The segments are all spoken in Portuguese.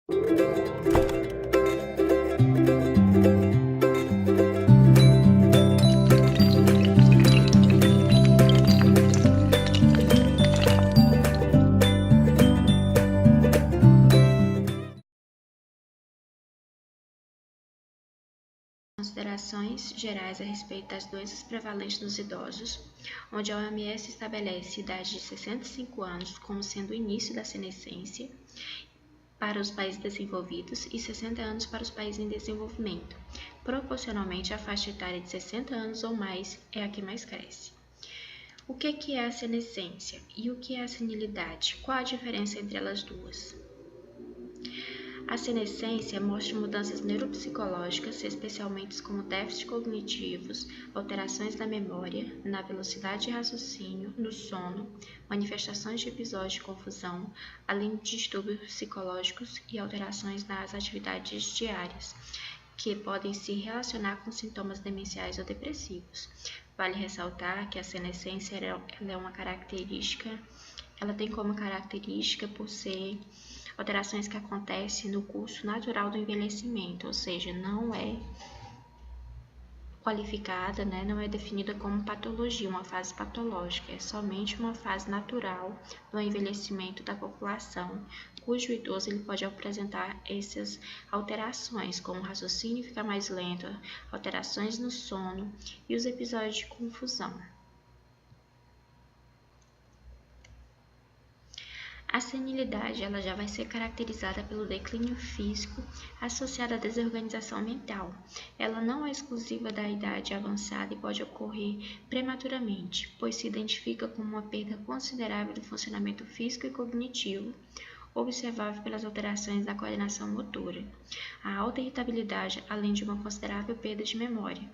Considerações gerais a respeito das doenças prevalentes nos idosos, onde a OMS estabelece idade de 65 anos como sendo o início da senescência para os países desenvolvidos e 60 anos para os países em desenvolvimento. Proporcionalmente, a faixa etária de 60 anos ou mais é a que mais cresce. O que é a senescência e o que é a senilidade? Qual a diferença entre elas duas? A senescência mostra mudanças neuropsicológicas, especialmente como déficits cognitivos, alterações na memória, na velocidade de raciocínio, no sono, manifestações de episódios de confusão, além de distúrbios psicológicos e alterações nas atividades diárias, que podem se relacionar com sintomas demenciais ou depressivos. Vale ressaltar que a senescência ela é uma característica, ela tem como característica por ser alterações que acontecem no curso natural do envelhecimento, ou seja, não é qualificada, não é definida como patologia, uma fase patológica, é somente uma fase natural do envelhecimento da população, cujo idoso ele pode apresentar essas alterações, como o raciocínio ficar mais lento, alterações no sono e os episódios de confusão. A senilidade ela já vai ser caracterizada pelo declínio físico associado à desorganização mental. Ela não é exclusiva da idade avançada e pode ocorrer prematuramente, pois se identifica como uma perda considerável do funcionamento físico e cognitivo, observável pelas alterações da coordenação motora. A alta irritabilidade, além de uma considerável perda de memória.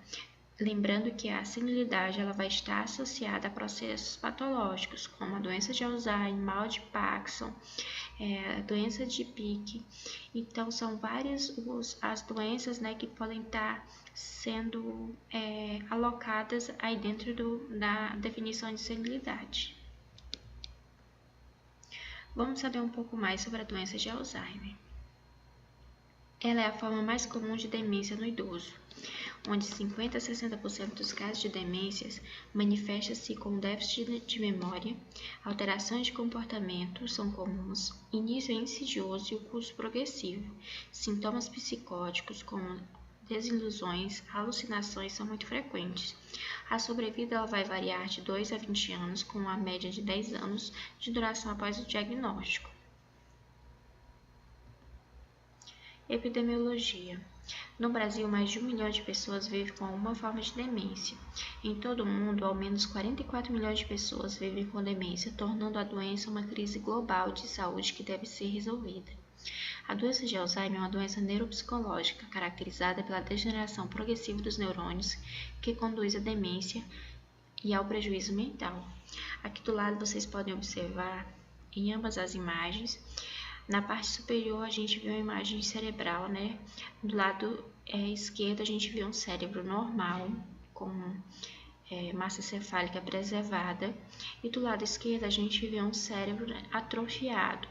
Lembrando que a senilidade ela vai estar associada a processos patológicos, como a doença de Alzheimer, mal de Parkinson, a doença de Pick. Então, são várias as doenças que podem estar sendo alocadas aí dentro da definição de senilidade. Vamos saber um pouco mais sobre a doença de Alzheimer. Ela é a forma mais comum de demência no idoso, onde 50 a 60% dos casos de demências manifestam-se com déficit de memória, alterações de comportamento são comuns, início é insidioso e o curso progressivo. Sintomas psicóticos como desilusões, alucinações são muito frequentes. A sobrevida ela vai variar de 2 a 20 anos, com uma média de 10 anos de duração após o diagnóstico. Epidemiologia. No Brasil, mais de 1 milhão de pessoas vivem com alguma forma de demência. Em todo o mundo, ao menos 44 milhões de pessoas vivem com demência, tornando a doença uma crise global de saúde que deve ser resolvida. A doença de Alzheimer é uma doença neuropsicológica, caracterizada pela degeneração progressiva dos neurônios, que conduz à demência e ao prejuízo mental. Aqui do lado vocês podem observar, em ambas as imagens, na parte superior a gente vê uma imagem cerebral, Do lado esquerdo a gente vê um cérebro normal, com massa encefálica preservada, e do lado esquerdo a gente vê um cérebro atrofiado.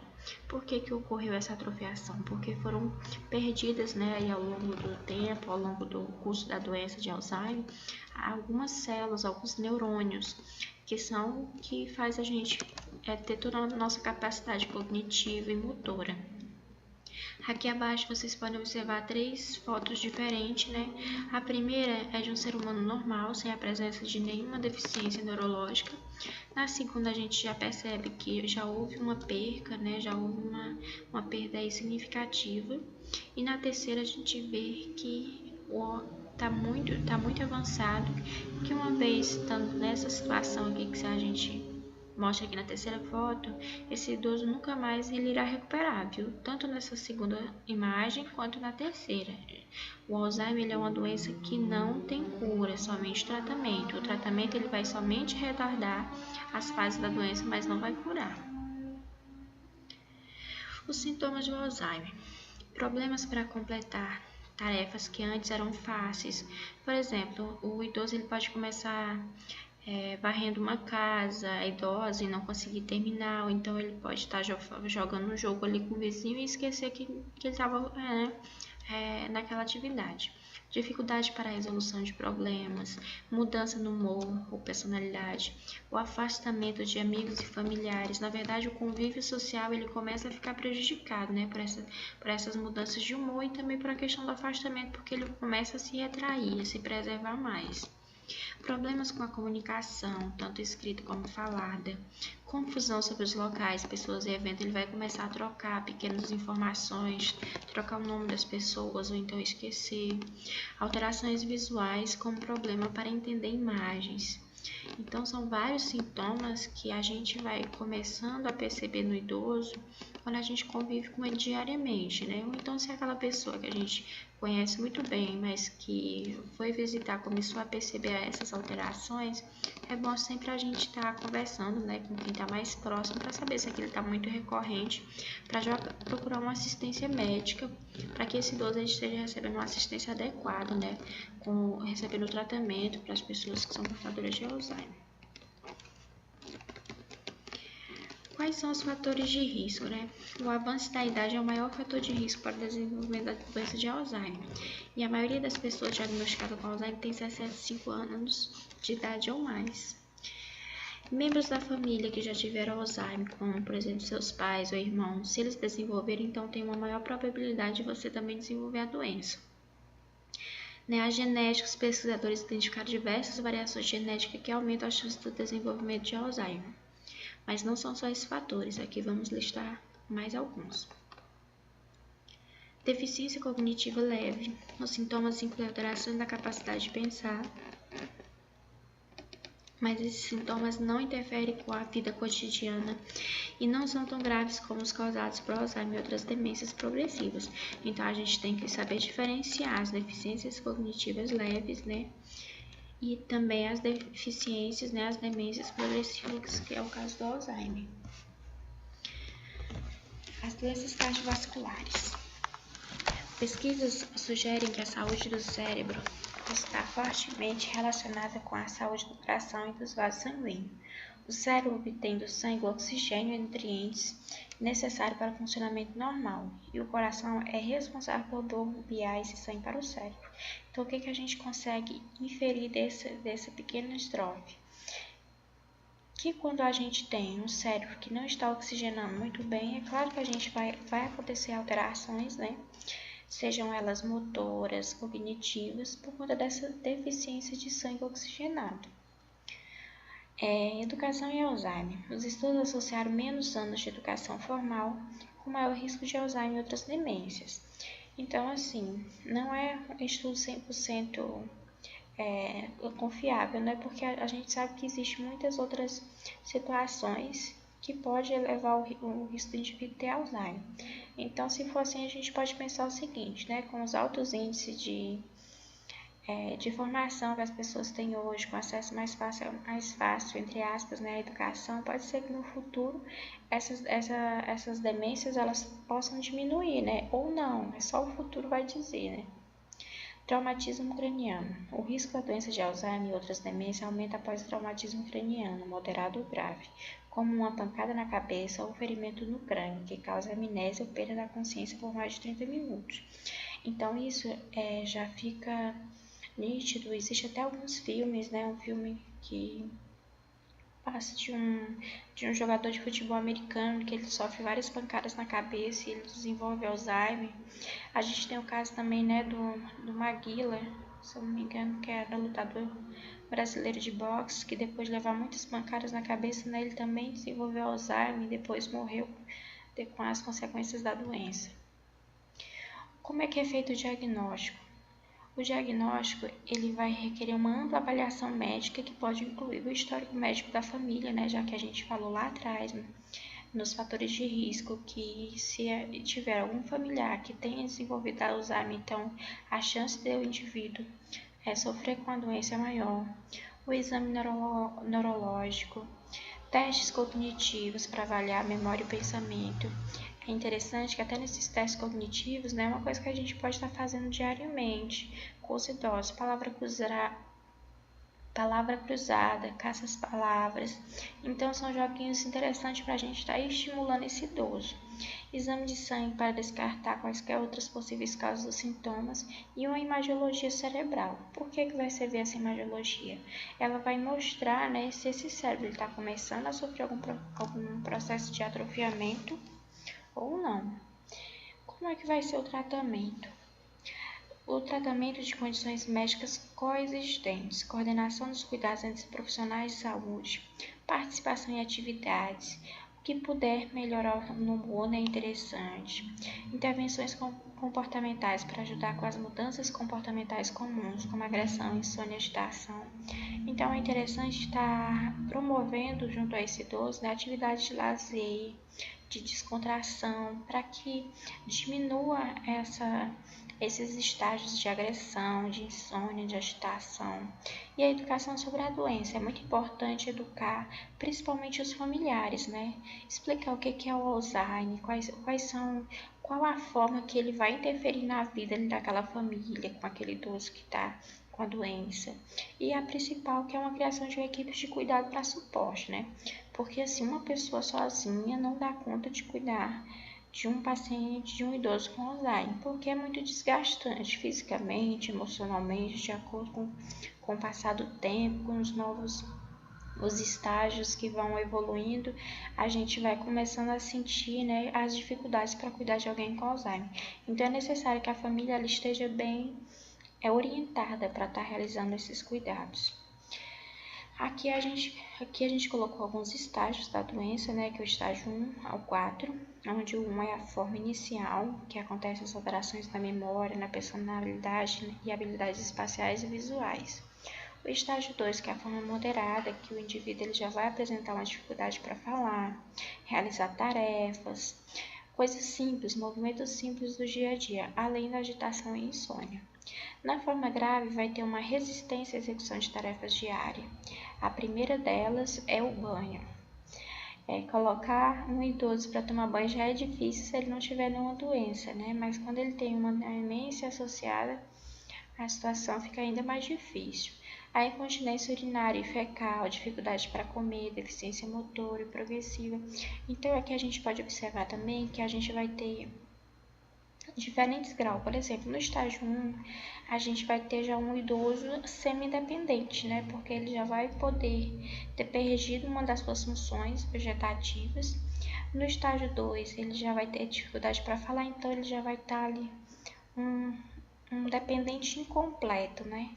Por que ocorreu essa atrofiação? Porque foram perdidas, aí ao longo do tempo, ao longo do curso da doença de Alzheimer, algumas células, alguns neurônios, que são o que faz a gente ter toda a nossa capacidade cognitiva e motora. Aqui abaixo vocês podem observar 3 fotos diferentes, A primeira é de um ser humano normal, sem a presença de nenhuma deficiência neurológica. Na segunda a gente já percebe que já houve uma perca, Já houve uma perda aí significativa. E na terceira a gente vê que tá muito avançado, que uma vez estando nessa situação aqui que a gente mostra aqui na terceira foto, esse idoso nunca mais ele irá recuperar, viu? Tanto nessa segunda imagem quanto na terceira. O Alzheimer ele é uma doença que não tem cura, somente tratamento. O tratamento ele vai somente retardar as fases da doença, mas não vai curar. Os sintomas do Alzheimer. Problemas para completar tarefas que antes eram fáceis. Por exemplo, o idoso ele pode começar varrendo uma casa idosa e não conseguir terminar, ou então ele pode estar jogando um jogo ali com o vizinho e esquecer que ele estava naquela atividade. Dificuldade para a resolução de problemas, mudança no humor ou personalidade, o afastamento de amigos e familiares. Na verdade, o convívio social ele começa a ficar prejudicado, né, por essas mudanças de humor e também por a questão do afastamento, porque ele começa a se retrair, a se preservar mais. Problemas com a comunicação, tanto escrita como falada, confusão sobre os locais, pessoas e eventos, ele vai começar a trocar pequenas informações, trocar o nome das pessoas ou então esquecer. Alterações visuais como problema para entender imagens. Então, são vários sintomas que a gente vai começando a perceber no idoso quando a gente convive com ele diariamente, né? Ou então, se é aquela pessoa que a gente conhece muito bem, mas que foi visitar, começou a perceber essas alterações, é bom sempre a gente estar conversando, né, com quem está mais próximo para saber se aquilo está muito recorrente, para já procurar uma assistência médica, para que esse idoso esteja recebendo uma assistência adequada, né, recebendo tratamento para as pessoas que são portadoras de Alzheimer. Quais são os fatores de risco, né? O avanço da idade é o maior fator de risco para o desenvolvimento da doença de Alzheimer. E a maioria das pessoas diagnosticadas com Alzheimer tem 65 anos de idade ou mais. Membros da família que já tiveram Alzheimer, como por exemplo seus pais ou irmãos, se eles desenvolverem, então tem uma maior probabilidade de você também desenvolver a doença. A genética, os pesquisadores identificaram diversas variações genéticas que aumentam a chance do desenvolvimento de Alzheimer. Mas não são só esses fatores, aqui vamos listar mais alguns. Deficiência cognitiva leve. Os sintomas incluem alterações da capacidade de pensar, mas esses sintomas não interferem com a vida cotidiana e não são tão graves como os causados por Alzheimer e outras demências progressivas. Então, a gente tem que saber diferenciar as deficiências cognitivas leves, né? E também as deficiências, né, as demências progressivas, que é o caso do Alzheimer. As doenças cardiovasculares. Pesquisas sugerem que a saúde do cérebro está fortemente relacionada com a saúde do coração e dos vasos sanguíneos. O cérebro obtém do sangue o oxigênio e nutrientes necessários para o funcionamento normal, e o coração é responsável por bombear esse sangue para o cérebro. Então, o que a gente consegue inferir dessa pequena estrofe? Que quando a gente tem um cérebro que não está oxigenando muito bem, é claro que a gente vai acontecer alterações, né? Sejam elas motoras, cognitivas, por conta dessa deficiência de sangue oxigenado. Educação e Alzheimer. Os estudos associaram menos anos de educação formal com maior risco de Alzheimer e outras demências. Então, assim, não é um estudo 100% confiável, né? Porque a gente sabe que existem muitas outras situações que pode elevar o risco do indivíduo ter Alzheimer. Então, se for assim, a gente pode pensar o seguinte, né? Com os altos índices de informação que as pessoas têm hoje, com acesso mais fácil, entre aspas, né, à educação, pode ser que no futuro essas demências elas possam diminuir, né? Ou não, é só o futuro vai dizer, né? Traumatismo craniano. O risco da doença de Alzheimer e outras demências aumenta após o traumatismo craniano, moderado ou grave, como uma pancada na cabeça ou ferimento no crânio, que causa amnésia ou perda da consciência por mais de 30 minutos. Então, isso já fica nítido. Existe até alguns filmes, né? Um filme que passa de um jogador de futebol americano que ele sofre várias pancadas na cabeça e ele desenvolve Alzheimer. A gente tem o caso também, né, do Maguila, se eu não me engano, que era lutador brasileiro de boxe, que depois de levar muitas pancadas na cabeça, né, ele também desenvolveu Alzheimer e depois morreu com as consequências da doença. Como é que é feito o diagnóstico? O diagnóstico ele vai requerer uma ampla avaliação médica que pode incluir o histórico médico da família, né, já que a gente falou lá atrás, né, nos fatores de risco, que se tiver algum familiar que tenha desenvolvido Alzheimer, então a chance de o indivíduo sofrer com a doença é maior. O exame neurológico, testes cognitivos para avaliar a memória e o pensamento. É interessante que até nesses testes cognitivos, né, é uma coisa que a gente pode estar fazendo diariamente com os idosos. A palavra cruzar palavra cruzada, caça às palavras. Então, são joguinhos interessantes para a gente estar estimulando esse idoso. Exame de sangue para descartar quaisquer outras possíveis causas dos sintomas e uma imagiologia cerebral. Por que vai servir essa imagiologia? Ela vai mostrar, né, se esse cérebro está começando a sofrer algum processo de atrofiamento ou não. Como é que vai ser o tratamento? O tratamento de condições médicas coexistentes, coordenação dos cuidados entre profissionais de saúde, participação em atividades, o que puder melhorar o humor é interessante, intervenções comportamentais para ajudar com as mudanças comportamentais comuns, como agressão, insônia, agitação. Então, é interessante estar promovendo junto a esse idoso, né, atividades de lazer, de descontração, para que diminua esses estágios de agressão, de insônia, de agitação. E a educação sobre a doença. É muito importante educar, principalmente os familiares, né? Explicar o que é o Alzheimer, qual a forma que ele vai interferir na vida daquela família, com aquele idoso que está com a doença. E a principal, que é uma criação de equipes de cuidado para suporte, né? Porque assim, uma pessoa sozinha não dá conta de cuidar de um paciente, de um idoso com Alzheimer, porque é muito desgastante fisicamente, emocionalmente, de acordo com o passar do tempo, com os estágios que vão evoluindo, a gente vai começando a sentir, né, as dificuldades para cuidar de alguém com Alzheimer. Então, é necessário que a família ela esteja bem orientada para estar realizando esses cuidados. Aqui a gente colocou alguns estágios da doença, né, que é o estágio 1 ao 4, onde o 1 é a forma inicial, que acontece as alterações na memória, na personalidade e habilidades espaciais e visuais. O estágio 2, que é a forma moderada, que o indivíduo ele já vai apresentar uma dificuldade para falar, realizar tarefas, coisas simples, movimentos simples do dia a dia, além da agitação e insônia. Na forma grave, vai ter uma resistência à execução de tarefas diárias. A primeira delas é o banho. Colocar um idoso para tomar banho já é difícil se ele não tiver nenhuma doença, né? Mas quando ele tem uma demência associada, a situação fica ainda mais difícil. A incontinência urinária e fecal, dificuldade para comer, deficiência motora e progressiva. Então, aqui a gente pode observar também que a gente vai ter diferentes graus. Por exemplo, no estágio 1, a gente vai ter já um idoso semi-independente, né? Porque ele já vai poder ter perdido uma das suas funções vegetativas. No estágio 2, ele já vai ter dificuldade para falar, então ele já vai estar ali um dependente incompleto, né?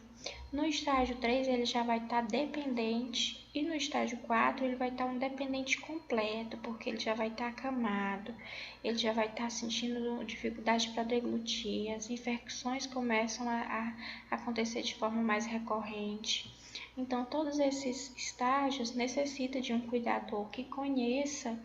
No estágio 3, ele já vai estar dependente e no estágio 4, ele vai estar um dependente completo, porque ele já vai estar acamado, ele já vai estar sentindo dificuldade para deglutir, as infecções começam a acontecer de forma mais recorrente. Então, todos esses estágios necessitam de um cuidador que conheça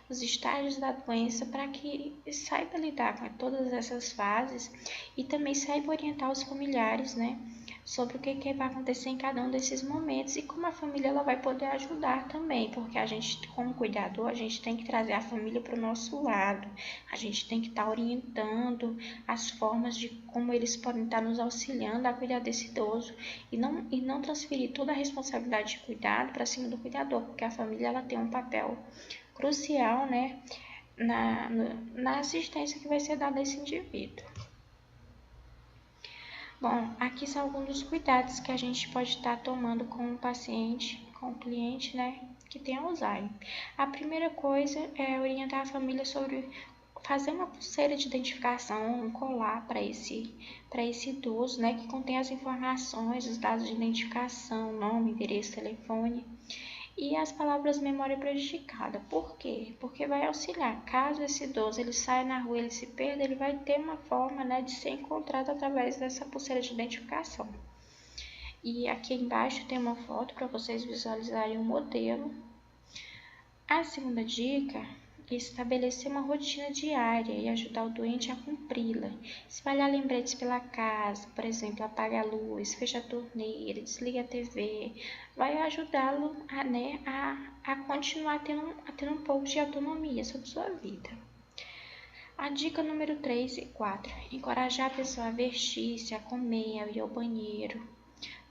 os estágios da doença para que saiba lidar com todas essas fases e também saiba orientar os familiares, né, sobre o que vai acontecer em cada um desses momentos e como a família ela vai poder ajudar também, porque a gente, como cuidador, a gente tem que trazer a família para o nosso lado, a gente tem que estar orientando as formas de como eles podem estar nos auxiliando a cuidar desse idoso e não transferir toda a responsabilidade de cuidado para cima do cuidador, porque a família ela tem um papel crucial, né, na assistência que vai ser dada a esse indivíduo. Bom, aqui são alguns dos cuidados que a gente pode estar tomando com o paciente, com o cliente, né, que tem Alzheimer. A primeira coisa é orientar a família sobre fazer uma pulseira de identificação, um colar para esse idoso, né, que contém as informações, os dados de identificação, nome, endereço, telefone. E as palavras memória prejudicada. Por quê? Porque vai auxiliar. Caso esse idoso ele saia na rua, ele se perda, ele vai ter uma forma, né, de ser encontrado através dessa pulseira de identificação. E aqui embaixo tem uma foto para vocês visualizarem o modelo. A segunda dica é estabelecer uma rotina diária e ajudar o doente a cumpri-la. Espalhar lembretes pela casa, por exemplo, apaga a luz, fecha a torneira, desliga a TV, vai ajudá-lo a continuar tendo um pouco de autonomia sobre sua vida. A dica número 3 e 4, encorajar a pessoa a vestir-se, a comer, a ir ao banheiro.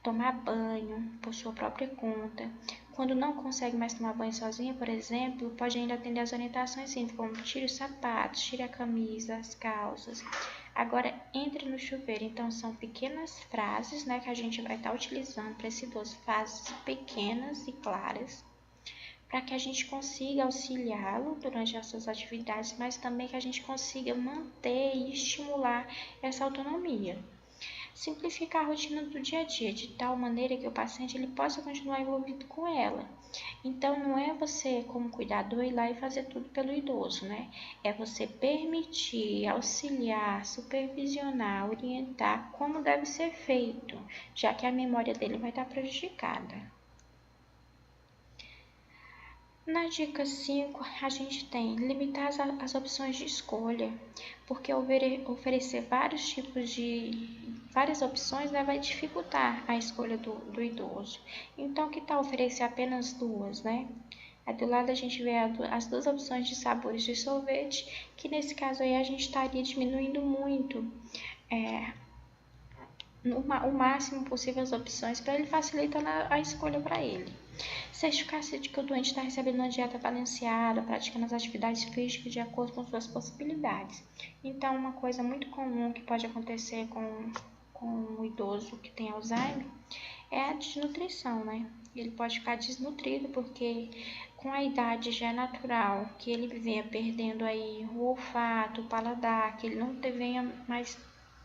tomar banho por sua própria conta. Quando não consegue mais tomar banho sozinha, por exemplo, pode ainda atender as orientações simples, como tire os sapatos, tire a camisa, as calças. Agora, entre no chuveiro. Então, são pequenas frases, né, que a gente vai estar utilizando para esse idoso, frases pequenas e claras, para que a gente consiga auxiliá-lo durante essas atividades, mas também que a gente consiga manter e estimular essa autonomia. Simplificar a rotina do dia a dia, de tal maneira que o paciente ele possa continuar envolvido com ela. Então, não é você, como cuidador, ir lá e fazer tudo pelo idoso, né? É você permitir, auxiliar, supervisionar, orientar como deve ser feito, já que a memória dele vai estar prejudicada. Na dica 5, a gente tem limitar as opções de escolha, porque oferecer várias opções, né, vai dificultar a escolha do idoso. Então, que tal oferecer apenas duas, né? Aí do lado a gente vê as duas opções de sabores de sorvete, que nesse caso aí a gente estaria diminuindo muito o máximo possível as opções para ele facilitar a escolha para ele. Certificar-se de que o doente está recebendo uma dieta balanceada, praticando as atividades físicas de acordo com suas possibilidades. Então, uma coisa muito comum que pode acontecer com o idoso que tem Alzheimer é a desnutrição, né? Ele pode ficar desnutrido porque com a idade já é natural que ele venha perdendo aí o olfato, o paladar, que ele não venha mais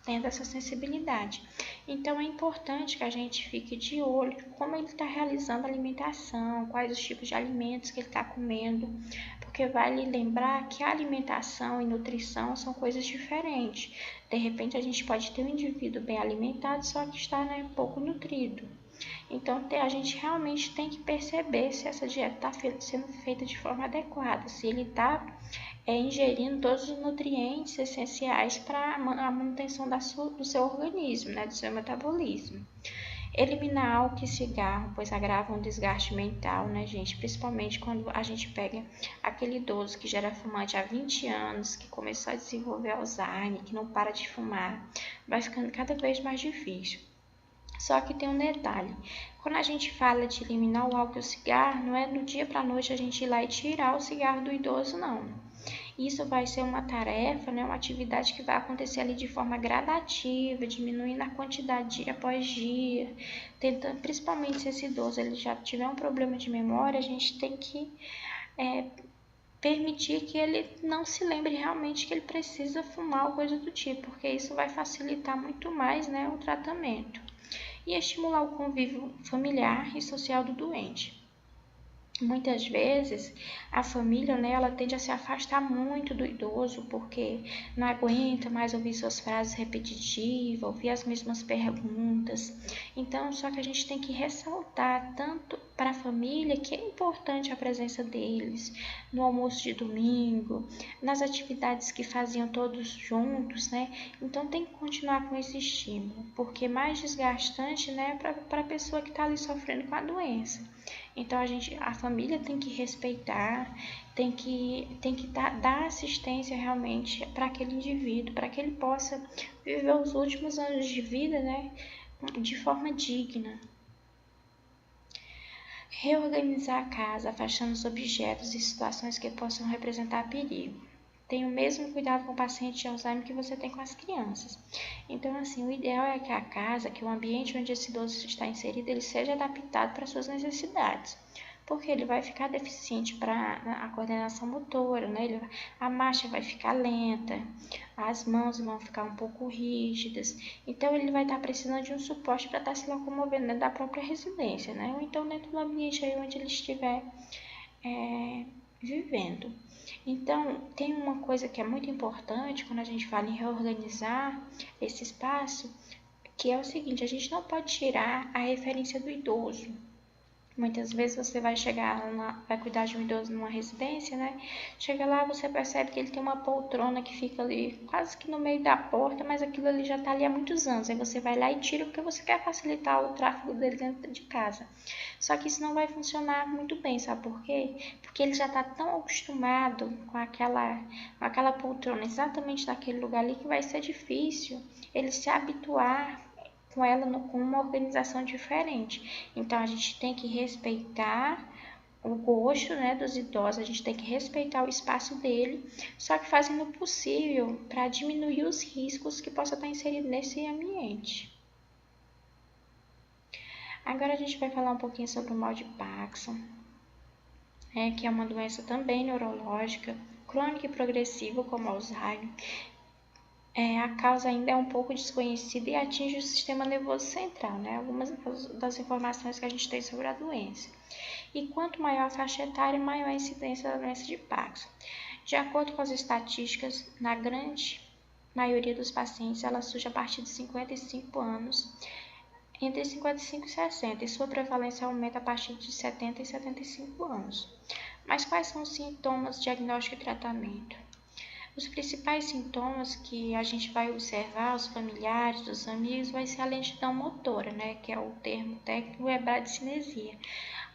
tendo essa sensibilidade. Então, é importante que a gente fique de olho como ele está realizando a alimentação, quais os tipos de alimentos que ele está comendo, porque vale lembrar que a alimentação e nutrição são coisas diferentes. De repente, a gente pode ter um indivíduo bem alimentado, só que está, né, pouco nutrido. Então, a gente realmente tem que perceber se essa dieta está sendo feita de forma adequada, se ele está ingerindo todos os nutrientes essenciais para a manutenção do seu organismo, né, do seu metabolismo. Eliminar álcool e cigarro, pois agravam o desgaste mental, né, gente? Principalmente quando a gente pega aquele idoso que já era fumante há 20 anos, que começou a desenvolver Alzheimer, que não para de fumar, vai ficando cada vez mais difícil. Só que tem um detalhe, quando a gente fala de eliminar o álcool e o cigarro, não é do dia para a noite a gente ir lá e tirar o cigarro do idoso, não. Isso vai ser uma tarefa, né, uma atividade que vai acontecer ali de forma gradativa, diminuindo a quantidade dia após dia, tentando, principalmente se esse idoso ele já tiver um problema de memória, a gente tem que permitir que ele não se lembre realmente que ele precisa fumar ou coisa do tipo, porque isso vai facilitar muito mais, né, o tratamento. E estimular o convívio familiar e social do doente. Muitas vezes a família, né, ela tende a se afastar muito do idoso porque não aguenta mais ouvir suas frases repetitivas, ouvir as mesmas perguntas. Então, só que a gente tem que ressaltar tanto para a família que é importante a presença deles no almoço de domingo, nas atividades que faziam todos juntos, né? Então tem que continuar com esse estímulo, porque é mais desgastante, né, para a pessoa que está ali sofrendo com a doença. Então a família tem que respeitar, tem que dar assistência realmente para aquele indivíduo, para que ele possa viver os últimos anos de vida, né, de forma digna. Reorganizar a casa, afastando os objetos e situações que possam representar perigo. Tenha o mesmo cuidado com o paciente de Alzheimer que você tem com as crianças. Então, assim, o ideal é que a casa, que o ambiente onde esse idoso está inserido, ele seja adaptado para suas necessidades. Porque ele vai ficar deficiente para a coordenação motora, né? A marcha vai ficar lenta, as mãos vão ficar um pouco rígidas. Então, ele vai estar precisando de um suporte para estar se locomovendo dentro da própria residência, né? Ou então dentro do ambiente aí onde ele estiver vivendo. Então, tem uma coisa que é muito importante quando a gente fala em reorganizar esse espaço, que é o seguinte, a gente não pode tirar a referência do idoso. Muitas vezes você vai vai cuidar de um idoso numa residência, né? Chega lá, você percebe que ele tem uma poltrona que fica ali quase que no meio da porta, mas aquilo ali já está ali há muitos anos. Aí você vai lá e tira porque você quer facilitar o tráfego dele dentro de casa. Só que isso não vai funcionar muito bem, sabe por quê? Porque ele já está tão acostumado com aquela poltrona exatamente naquele lugar ali que vai ser difícil ele se habituar com ela com uma organização diferente. Então, a gente tem que respeitar o gosto, né, dos idosos, a gente tem que respeitar o espaço dele, só que fazendo o possível para diminuir os riscos que possa estar inserido nesse ambiente. Agora a gente vai falar um pouquinho sobre o mal de Parkinson, que é uma doença também neurológica, crônica e progressiva, como Alzheimer. A causa ainda é um pouco desconhecida e atinge o sistema nervoso central, né? Algumas das informações que a gente tem sobre a doença. E quanto maior a faixa etária, maior a incidência da doença de Parkinson. De acordo com as estatísticas, na grande maioria dos pacientes, ela surge a partir de 55 anos, entre 55 e 60, e sua prevalência aumenta a partir de 70 e 75 anos. Mas quais são os sintomas, diagnóstico e tratamento? Os principais sintomas que a gente vai observar, os familiares, os amigos, vai ser a lentidão motora, né, que é o termo técnico, é bradicinesia.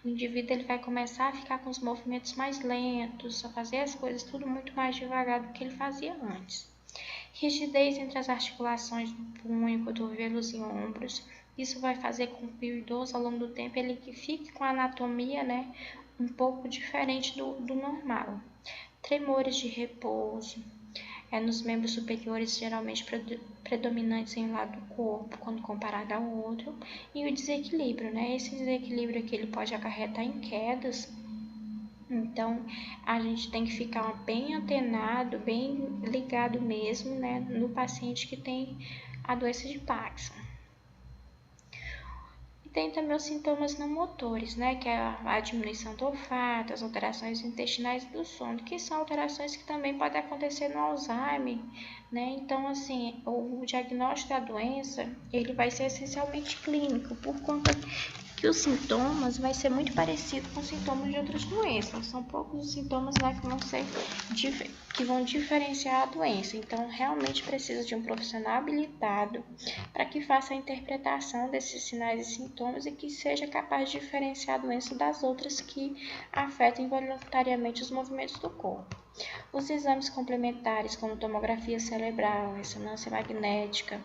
O indivíduo ele vai começar a ficar com os movimentos mais lentos, a fazer as coisas tudo muito mais devagar do que ele fazia antes. Rigidez entre as articulações do punho, cotovelos e ombros. Isso vai fazer com que o idoso, ao longo do tempo, ele fique com a anatomia, né, um pouco diferente do normal. Tremores de repouso, nos membros superiores geralmente predominantes em um lado do corpo, quando comparado ao outro, e o desequilíbrio, né? Esse desequilíbrio aqui ele pode acarretar em quedas, então a gente tem que ficar bem antenado, bem ligado mesmo, né, no paciente que tem a doença de Parkinson. Tem também os sintomas não motores, né, que é a diminuição do olfato, as alterações intestinais e do sono, que são alterações que também podem acontecer no Alzheimer, né? Então, assim, o diagnóstico da doença, ele vai ser essencialmente clínico, por conta que os sintomas vai ser muito parecido com os sintomas de outras doenças. São poucos os sintomas, né, que vão diferenciar a doença. Então, realmente precisa de um profissional habilitado para que faça a interpretação desses sinais e sintomas e que seja capaz de diferenciar a doença das outras que afetam involuntariamente os movimentos do corpo. Os exames complementares, como tomografia cerebral, ressonância magnética,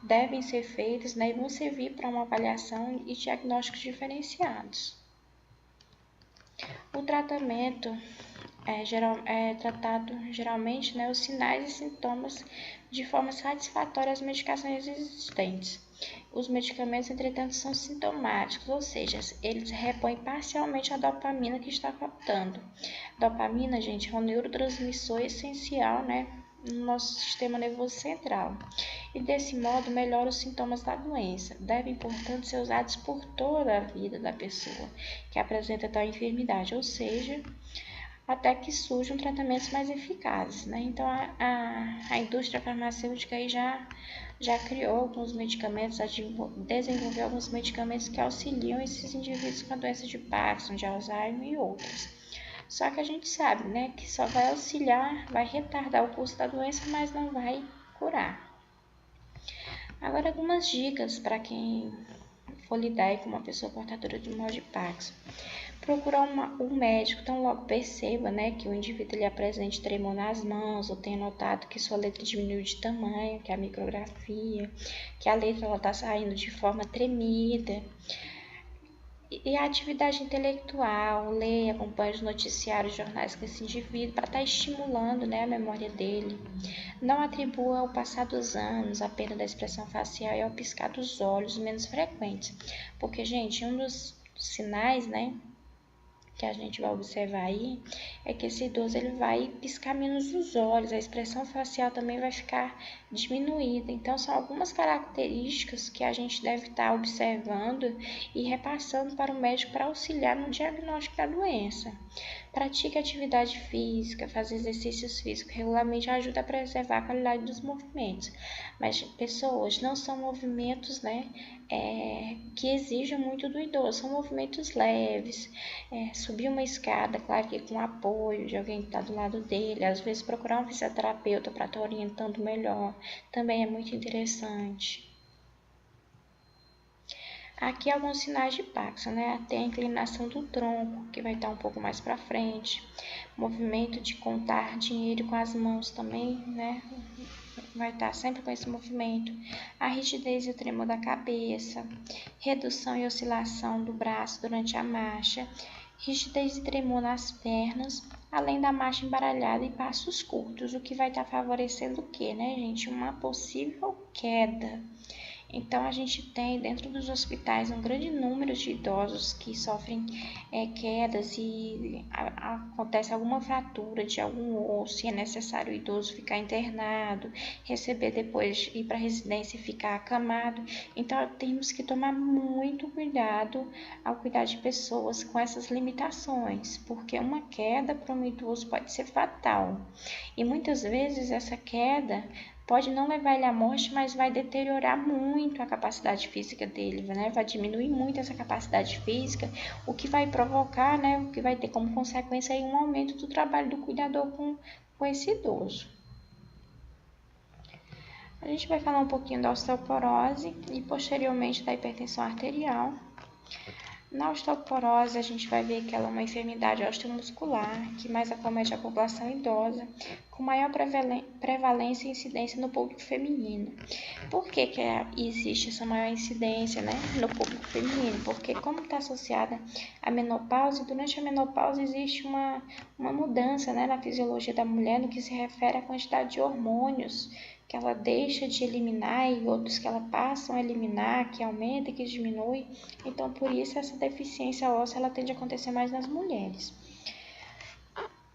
devem ser feitos, né, e vão servir para uma avaliação e diagnósticos diferenciados. O tratamento é tratado geralmente, né, os sinais e sintomas de forma satisfatória às medicações existentes. Os medicamentos, entretanto, são sintomáticos, ou seja, eles repõem parcialmente a dopamina que está faltando. Dopamina, gente, é um neurotransmissor essencial, né, no nosso sistema nervoso central. E desse modo melhora os sintomas da doença. Devem, portanto, ser usados por toda a vida da pessoa que apresenta tal enfermidade, ou seja, até que surjam tratamentos mais eficazes, né? Então, a indústria farmacêutica aí já criou alguns medicamentos, desenvolveu alguns medicamentos que auxiliam esses indivíduos com a doença de Parkinson, de Alzheimer e outras. Só que a gente sabe, né, que só vai auxiliar, vai retardar o curso da doença, mas não vai curar. Agora, algumas dicas para quem for lidar com uma pessoa portadora de mal de Parkinson. Procurar um médico tão logo perceba, né, que o indivíduo ele apresente tremor nas mãos, ou tenha notado que sua letra diminuiu de tamanho, que é a micrografia, que a letra está saindo de forma tremida. E a atividade intelectual, ler, acompanhe os noticiários, jornais com esse indivíduo, para estar estimulando, né, a memória dele. Não atribua ao passar dos anos a perda da expressão facial e ao piscar dos olhos menos frequentes. Porque, gente, um dos sinais, né, que a gente vai observar aí, é que esse idoso ele vai piscar menos os olhos, a expressão facial também vai ficar diminuída. Então, são algumas características que a gente deve estar observando e repassando para o médico para auxiliar no diagnóstico da doença. Pratique atividade física, fazer exercícios físicos regularmente ajuda a preservar a qualidade dos movimentos. Mas, pessoas, não são movimentos, né, que exijam muito do idoso, são movimentos leves, subir uma escada, claro que com apoio de alguém que está do lado dele, às vezes procurar um fisioterapeuta para estar orientando melhor, também é muito interessante. Aqui alguns sinais de Parkinson, né? Tem a inclinação do tronco, que vai estar um pouco mais para frente, movimento de contar dinheiro com as mãos também, né? vai estar sempre com esse movimento, a rigidez e o tremor da cabeça, redução e oscilação do braço durante a marcha, rigidez e tremor nas pernas, além da marcha embaralhada e passos curtos, o que vai estar favorecendo o quê, né, gente? Uma possível queda. Então, a gente tem dentro dos hospitais um grande número de idosos que sofrem quedas e acontece alguma fratura de algum osso e é necessário o idoso ficar internado, receber depois, ir para a residência e ficar acamado. Então, temos que tomar muito cuidado ao cuidar de pessoas com essas limitações, porque uma queda para um idoso pode ser fatal. E muitas vezes essa queda pode não levar ele à morte, mas vai deteriorar muito a capacidade física dele, né? Vai diminuir muito essa capacidade física, o que vai provocar, né? O que vai ter como consequência aí um aumento do trabalho do cuidador com esse idoso. A gente vai falar um pouquinho da osteoporose e posteriormente da hipertensão arterial. Na osteoporose, a gente vai ver que ela é uma enfermidade osteomuscular que mais acomete a população idosa, com maior prevalência e incidência no público feminino. Por que existe essa maior incidência, né, no público feminino? Porque como está associada à menopausa, durante a menopausa existe uma mudança, né, na fisiologia da mulher no que se refere à quantidade de hormônios que ela deixa de eliminar e outros que ela passa a eliminar, que aumenta e que diminui. Então, por isso, essa deficiência óssea ela tende a acontecer mais nas mulheres.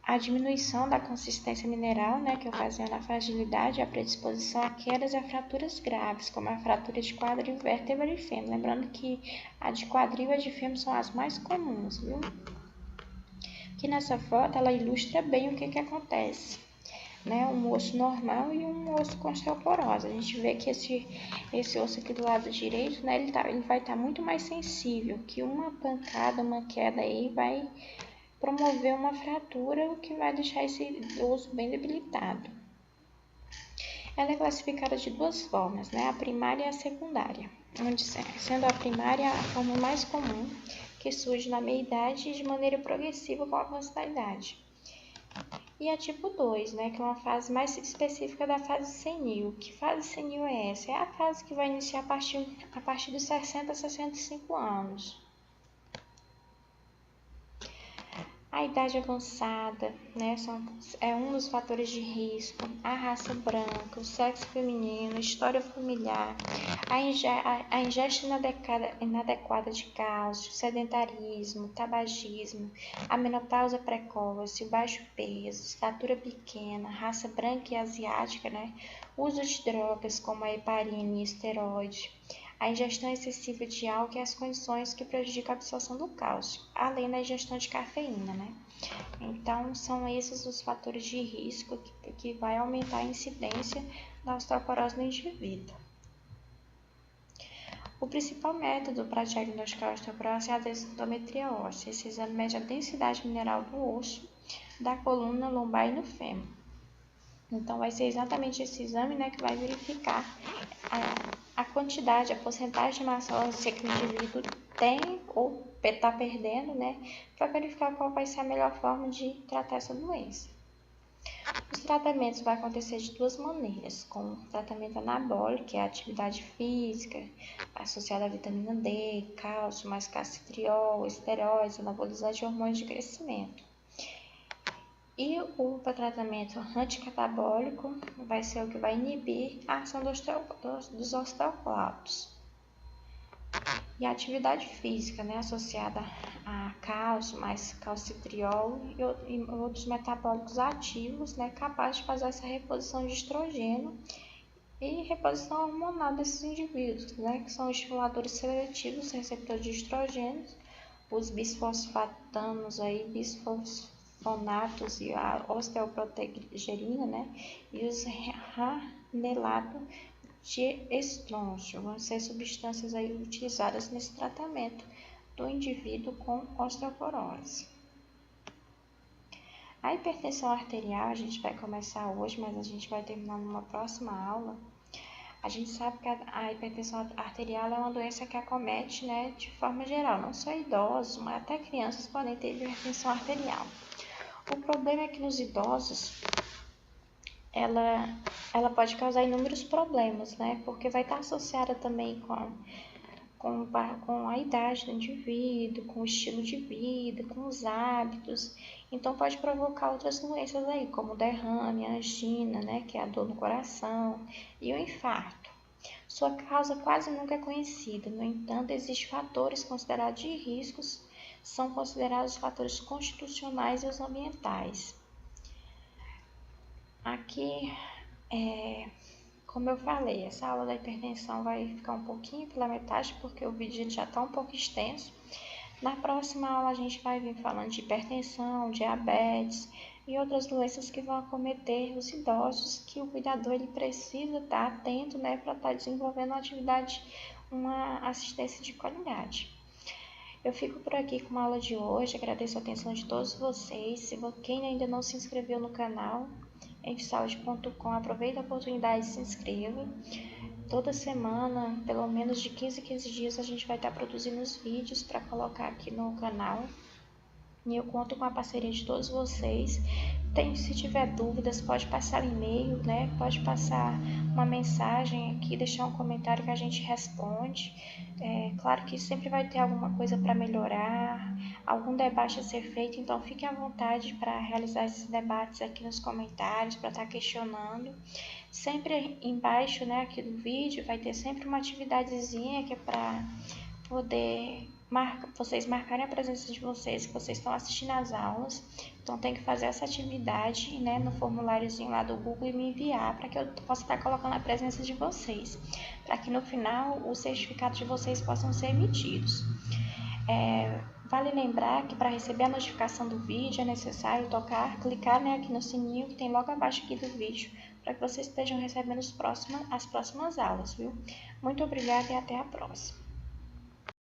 A diminuição da consistência mineral, né, que ocasiona a fragilidade e a predisposição a quedas e a fraturas graves, como a fratura de quadril, vértebra e fêmur. Lembrando que a de quadril e a de fêmur são as mais comuns, viu? Aqui nessa foto, ela ilustra bem o que acontece, né, um osso normal e um osso com osteoporose. A gente vê que esse osso aqui do lado direito, né, ele vai estar muito mais sensível, que uma pancada, uma queda aí vai promover uma fratura, o que vai deixar esse osso bem debilitado. Ela é classificada de duas formas, né, a primária e a secundária, onde sendo a primária a forma mais comum, que surge na meia-idade e de maneira progressiva com o avanço da idade. E a tipo 2, né, que é uma fase mais específica da fase senil. Que fase senil é essa? É a fase que vai iniciar a partir dos 60 a 65 anos. A idade avançada, né, é um dos fatores de risco, a raça branca, o sexo feminino, história familiar, a ingesta inadequada de cálcio, sedentarismo, tabagismo, a menopausa precoce, o baixo peso, estatura pequena, raça branca e asiática, né, uso de drogas como a heparina e esteroide, a ingestão excessiva de álcool e as condições que prejudicam a absorção do cálcio, além da ingestão de cafeína, né? Então, são esses os fatores de risco que vai aumentar a incidência da osteoporose no indivíduo. O principal método para diagnosticar a osteoporose é a densitometria óssea. Esse exame mede a densidade mineral do osso, da coluna lombar e no fêmur. Então, vai ser exatamente esse exame, né, que vai verificar a quantidade, a porcentagem de massa óssea que o indivíduo tem ou está perdendo, né, para verificar qual vai ser a melhor forma de tratar essa doença. Os tratamentos vão acontecer de duas maneiras, com tratamento anabólico, que é a atividade física, associada à vitamina D, cálcio, mais calcitriol, esteroides, anabolizantes e hormônios de crescimento. E o tratamento anticatabólico vai ser o que vai inibir a ação dos osteoclastos. E a atividade física, né, associada a cálcio, mais calcitriol e outros metabólicos ativos, né, capazes de fazer essa reposição de estrogênio e reposição hormonal desses indivíduos, né, que são estimuladores seletivos, receptores de estrogênios, os bisfosfatanos aí, bisfosfonatos e a osteoprotegerina, né, e os ranelatos de estrôncio vão ser substâncias aí utilizadas nesse tratamento do indivíduo com osteoporose. A hipertensão arterial a gente vai começar hoje, mas a gente vai terminar numa próxima aula. A gente sabe que a hipertensão arterial é uma doença que acomete, né, de forma geral, não só idosos, mas até crianças podem ter hipertensão arterial. O problema é que nos idosos ela pode causar inúmeros problemas, né? Porque vai estar associada também com a idade do indivíduo, com o estilo de vida, com os hábitos. Então pode provocar outras doenças aí, como derrame, a angina, né, que é a dor no coração, e o infarto. Sua causa quase nunca é conhecida, no entanto, existem fatores considerados de riscos, são considerados os fatores constitucionais e os ambientais. Aqui, como eu falei, essa aula da hipertensão vai ficar um pouquinho pela metade, porque o vídeo já está um pouco extenso. Na próxima aula a gente vai vir falando de hipertensão, diabetes e outras doenças que vão acometer os idosos, que o cuidador ele precisa estar atento, né, para estar desenvolvendo uma assistência de qualidade. Eu fico por aqui com a aula de hoje, agradeço a atenção de todos vocês. Se quem ainda não se inscreveu no canal, enfsaude.com, aproveita a oportunidade e se inscreva. Toda semana, pelo menos de 15 em 15 dias, a gente vai estar produzindo os vídeos para colocar aqui no canal. E eu conto com a parceria de todos vocês. Se tiver dúvidas, pode passar e-mail, né? Pode passar uma mensagem aqui, deixar um comentário que a gente responde. Claro que sempre vai ter alguma coisa para melhorar, algum debate a ser feito, então fique à vontade para realizar esses debates aqui nos comentários, para estar questionando. Sempre embaixo, né, aqui do vídeo, vai ter sempre uma atividadezinha que é para poder vocês marcarem a presença de vocês, que vocês estão assistindo às aulas. Então tem que fazer essa atividade, né, no formuláriozinho lá do Google e me enviar para que eu possa estar colocando a presença de vocês, para que no final os certificados de vocês possam ser emitidos. Vale lembrar que para receber a notificação do vídeo é necessário clicar, né, aqui no sininho que tem logo abaixo aqui do vídeo, para que vocês estejam recebendo as próximas aulas, viu? Muito obrigada e até a próxima.